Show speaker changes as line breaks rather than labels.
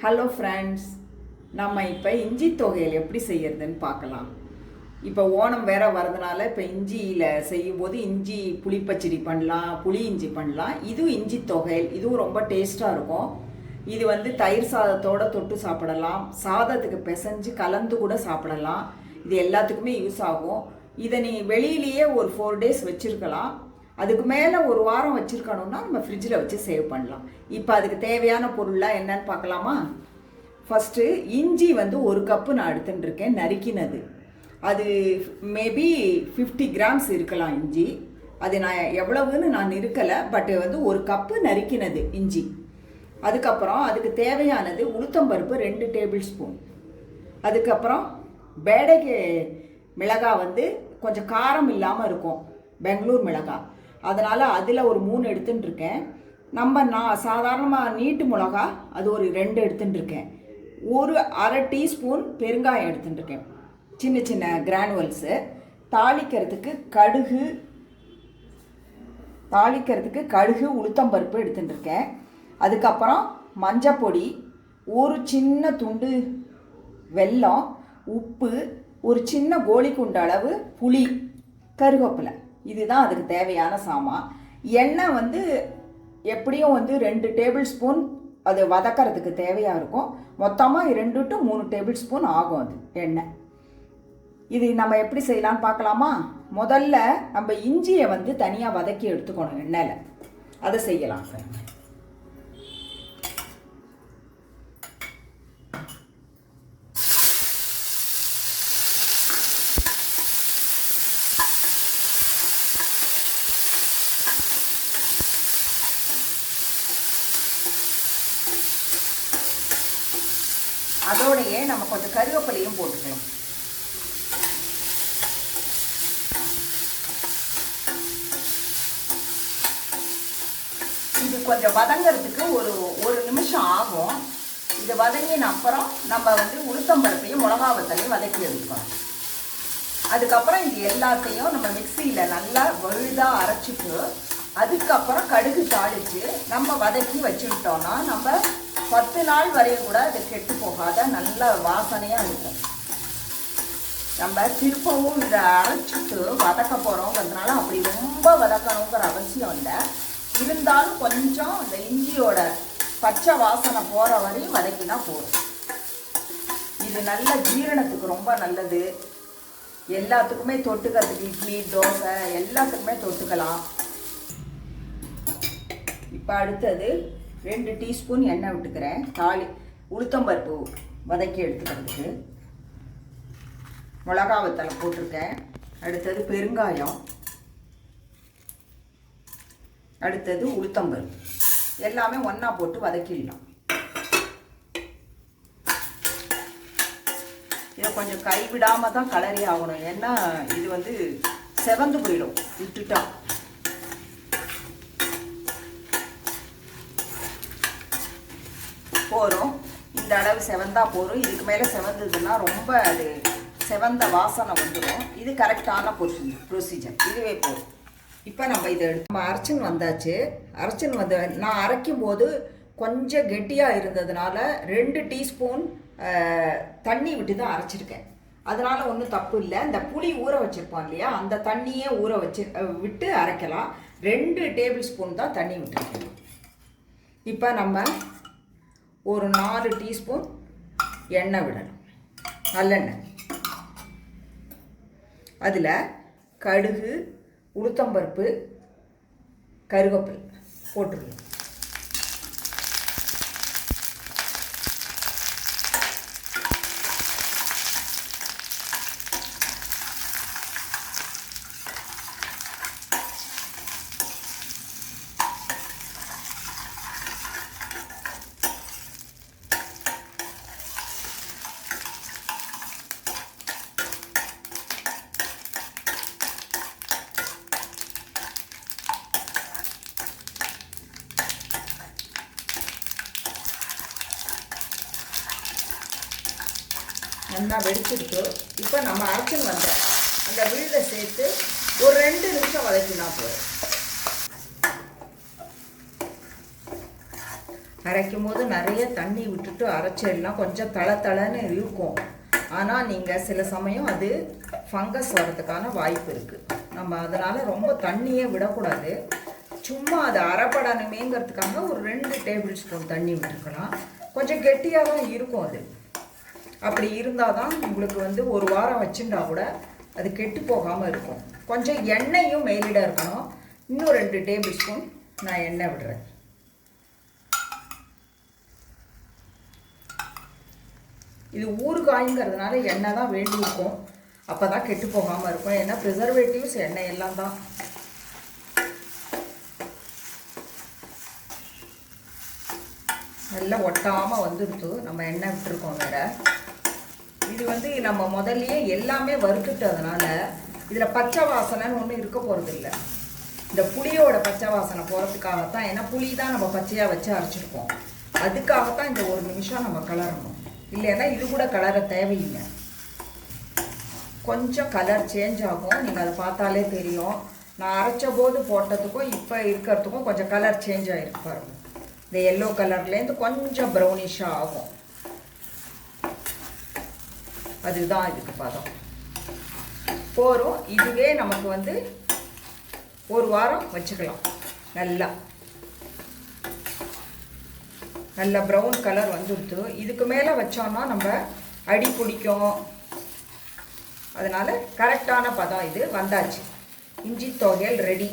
Hello friends, நம்ம இப்போ இஞ்சி தொகையில் எப்படி செய்யறதுன்னு பார்க்கலாம். இப்போ ஓணம் வேற வரதுனால இப்போ இஞ்சியில் செய்யும்போது இஞ்சி புளிப்பச்சடி பண்ணலாம், புளி இஞ்சி பண்ணலாம். இதுவும் இஞ்சி தொகையில், இதுவும் ரொம்ப டேஸ்ட்டாக இருக்கும். இது வந்து தயிர் சாதத்தோடு தொட்டு சாப்பிடலாம், சாதத்துக்கு பிசைஞ்சு கலந்து கூட சாப்பிடலாம். இது எல்லாத்துக்குமே யூஸ் ஆகும். இதை நீ வெளியிலேயே ஒரு 4 days வச்சுருக்கலாம். அதுக்கு மேலே ஒரு வாரம் வச்சுருக்கணும்னா நம்ம ஃப்ரிட்ஜில் வச்சு சேவ் பண்ணலாம். இப்போ அதுக்கு தேவையான பொருள்லாம் என்னன்னு பார்க்கலாமா? ஃபஸ்ட்டு இஞ்சி வந்து 1 கப்பு நான் எடுத்துட்டுருக்கேன், நறுக்கினது. அது மேபி 50 grams இருக்கலாம் இஞ்சி. அது நான் எவ்வளவுன்னு நான் இருக்கலை, பட் வந்து 1 கப்பு நறுக்கினது இஞ்சி. அதுக்கப்புறம் அதுக்கு தேவையானது உளுத்தம்பருப்பு 2 டேபிள் ஸ்பூன். அதுக்கப்புறம் பேடகை மிளகாய் வந்து கொஞ்சம் காரம் இல்லாமல் இருக்கும், பெங்களூர் மிளகாய். அதனால் அதில் ஒரு 3 எடுத்துட்டுருக்கேன். நான் சாதாரணமாக நீட்டு மிளகா அது ஒரு 2 எடுத்துட்டுருக்கேன். ஒரு அரை டீஸ்பூன் பெருங்காயம் எடுத்துட்டுருக்கேன், சின்ன சின்ன கிரானுவல்ஸு. தாளிக்கிறதுக்கு கடுகு உளுத்தம்பருப்பு எடுத்துட்டுருக்கேன். அதுக்கப்புறம் மஞ்சப்பொடி, ஒரு சின்ன துண்டு வெல்லம், உப்பு, ஒரு சின்ன கோழிக்குண்டு அளவு புளி, கருவேப்பிலை. இதுதான் அதுக்கு தேவையான சாமான். எண்ணெய் வந்து எப்படியும் வந்து 2 டேபிள் ஸ்பூன் அது வதக்கிறதுக்கு தேவையாக இருக்கும். மொத்தமாக 2 to 3 டேபிள் ஸ்பூன் ஆகும் அது எண்ணெய். இது நம்ம எப்படி செய்யலான்னு பார்க்கலாமா? முதல்ல நம்ம இஞ்சியை வந்து தனியாக வதக்கி எடுத்துக்கணும் எண்ணெயில். அதை செய்யலாம். அதோடையே நம்ம கொஞ்சம் கருவேப்பிலையும் போட்டுக்கலாம். இது கொஞ்சம் வதங்கிறதுக்கு ஒரு நிமிஷம் ஆகும். இது வதங்கின அப்புறம் நம்ம வந்து உளுத்தம்பருப்பையும் மிளகாவத்தலையும் வதக்கி எடுத்துக்கணும். அதுக்கப்புறம் இது எல்லாத்தையும் நம்ம மிக்சியில் நல்லா வழுதாக அரைச்சிட்டு அதுக்கப்புறம் கடுகு தாளித்து நம்ம வதக்கி வச்சுக்கிட்டோன்னா நம்ம 10 நாள் வரையும் கூட அது கெட்டு போகாத நல்ல வாசனையாக இருக்கும். நம்ம திருப்பவும் இதை அரைச்சிட்டு வதக்க போகிறோங்கிறதுனால அப்படி ரொம்ப வதக்கணுங்கிற அவசியம் இல்லை. இருந்தாலும் கொஞ்சம் இந்த இஞ்சியோட பச்சை வாசனை போகிற வரையும் வதக்கினா போதும். இது நல்ல ஜீரணத்துக்கு ரொம்ப நல்லது. எல்லாத்துக்குமே தொட்டுக்கிறதுக்கு, இட்லி, தோசை எல்லாத்துக்குமே தொட்டுக்கலாம். இப்போ அடுத்தது 2 டீஸ்பூன் எண்ணெய் விட்டுக்கிறேன். உளுத்தம்பருப்பு வதக்கி எடுத்துக்கிறதுக்கு. மிளகாவத்தலை போட்டிருக்கேன். அடுத்தது பெருங்காயம், அடுத்தது உளுத்தம்பருப்பு. எல்லாமே ஒன்றா போட்டு வதக்கிடலாம். இதை கொஞ்சம் கைவிடாமல் தான் கலரி ஆகணும், ஏன்னா இது வந்து செவந்து போயிடும் விட்டுட்டா. போகிறோம், இந்த அளவு செவந்தா போகிறோம். இதுக்கு மேலே செவந்ததுன்னா ரொம்ப அது செவந்த வாசனை வந்துடும். இது கரெக்டான ப்ரொசீஜர், இதுவே போதும். இப்போ நம்ம இதை நம்ம அரைச்சின்னு வந்தாச்சு. நான் அரைக்கும் போது கொஞ்சம் கெட்டியாக இருந்ததுனால 2 டீஸ்பூன் தண்ணி விட்டு தான் அரைச்சிருக்கேன். அதனால் ஒன்றும் தப்பு இல்லை. இந்த புளி ஊற வச்சுருப்போம் இல்லையா, அந்த தண்ணியே விட்டு அரைக்கலாம். 2 டேபிள் ஸ்பூன் தான் தண்ணி விட்டுருக்கேன். இப்போ நம்ம ஒரு 4 டீஸ்பூன் எண்ணெய் விடணும், நல்லெண்ணெய். அதில் கடுகு, உளுத்தம்பருப்பு, கருவேப்பிலை போட்டுருணும். நல்லா வெடிச்சிருக்கு. இப்போ நம்ம அரைச்சின்னு வந்த அந்த விழுதை சேர்த்து ஒரு 2 நிமிஷம் வதக்கினா போதும். அரைக்கும் போது நிறைய தண்ணி விட்டுட்டு அரைச்சிடலாம், கொஞ்சம் தளன்னு இருக்கும். ஆனால் நீங்கள் சில சமயம் அது ஃபங்கஸ் வரதுக்கான வாய்ப்பு இருக்குது. நம்ம அதனால் ரொம்ப தண்ணியே விடக்கூடாது. சும்மா அது அரைப்படணுமேங்கிறதுக்காக ஒரு 2 டேபிள் ஸ்பூன் தண்ணி விட்டுருக்கலாம். கொஞ்சம் கெட்டியாக தான் இருக்கும் அது. அப்படி இருந்தால் தான் உங்களுக்கு வந்து ஒரு வாரம் வச்சுட்டா கூட அது கெட்டு போகாமல் இருக்கும். கொஞ்சம் எண்ணெயும் மேலிட இருக்கணும். இன்னும் 2 டேபிள் ஸ்பூன் நான் எண்ணெய் விடுறேன். இது ஊறுகாய்ங்கிறதுனால எண்ணெய் தான் வேண்டி இருக்கும். அப்போ தான் கெட்டு போகாமல் இருக்கும். ஏன்னா ப்ரிசர்வேட்டிவ்ஸ் எண்ணெய் எல்லாம் தான். நல்லா ஒட்டாமல் வந்துடுத்து. நம்ம எண்ணெய் விட்டுருக்கோம் வேறு. இது வந்து நம்ம முதல்லையே எல்லாமே வறுத்துட்டதுனால இதில் பச்சை வாசனைன்னு ஒன்றும் இருக்க போகிறது இல்லை. இந்த புளியோட பச்சை வாசனை போகிறதுக்காகத்தான். ஏன்னா புளி தான் நம்ம பச்சையாக வச்சு அரைச்சிருக்கோம். அதுக்காகத்தான் இந்த 1 நிமிஷம் நம்ம கலரணும். இல்லைன்னா இது கூட கலர தேவையில்லை. கொஞ்சம் கலர் சேஞ்ச் ஆகும். நீங்கள் அதை பார்த்தாலே தெரியும். நான் அரைச்ச போது போட்டதுக்கும் இப்போ இருக்கிறதுக்கும் கொஞ்சம் கலர் சேஞ்ச் ஆகிருக்கு பாருங்க. இந்த எல்லோ கலர்லேருந்து கொஞ்சம் ப்ரௌனிஷாக ஆகும். அதுதான் இதுக்கு பதம். போகிறோம். இதுவே நமக்கு வந்து ஒரு வாரம் வச்சுக்கலாம். நல்ல ப்ரௌன் கலர் வந்துடுத்து. இதுக்கு மேலே வச்சோன்னா நம்ம அடி பிடிக்கும். அதனால் கரெக்டான பதம் இது வந்தாச்சு. இஞ்சி துவையல் ரெடி.